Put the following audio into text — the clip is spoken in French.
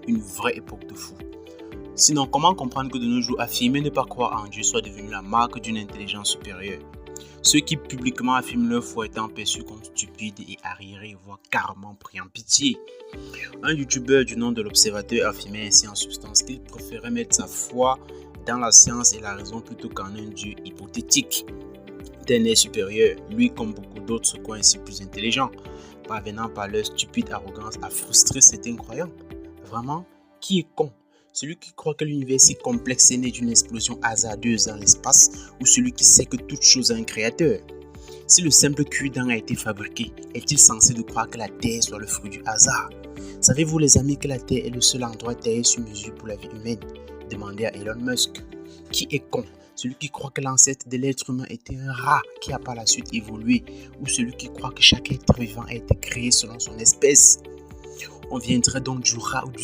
une vraie époque de fou. Sinon, comment comprendre que de nos jours, affirmer ne pas croire en Dieu soit devenu la marque d'une intelligence supérieure? Ceux qui publiquement affirment leur foi étant perçus comme stupides et arriérés, voire carrément pris en pitié. Un youtubeur du nom de l'Observateur affirmait ainsi en substance qu'il préférait mettre sa foi dans la science et la raison plutôt qu'en un Dieu hypothétique. D'un être supérieur, lui comme beaucoup d'autres se croient ainsi plus intelligents, parvenant par leur stupide arrogance à frustrer certains croyants. Vraiment, qui est con? Celui qui croit que l'univers si complexe est né d'une explosion hasardeuse dans l'espace ou celui qui sait que toute chose a un créateur? Si le simple cure-dent a été fabriqué, est-il censé de croire que la Terre soit le fruit du hasard? Savez-vous les amis que la Terre est le seul endroit taillé sur mesure pour la vie humaine? Demandez à Elon Musk. Qui est con? Celui qui croit que l'ancêtre de l'être humain était un rat qui a par la suite évolué ou celui qui croit que chaque être vivant a été créé selon son espèce? On viendrait donc du rat ou du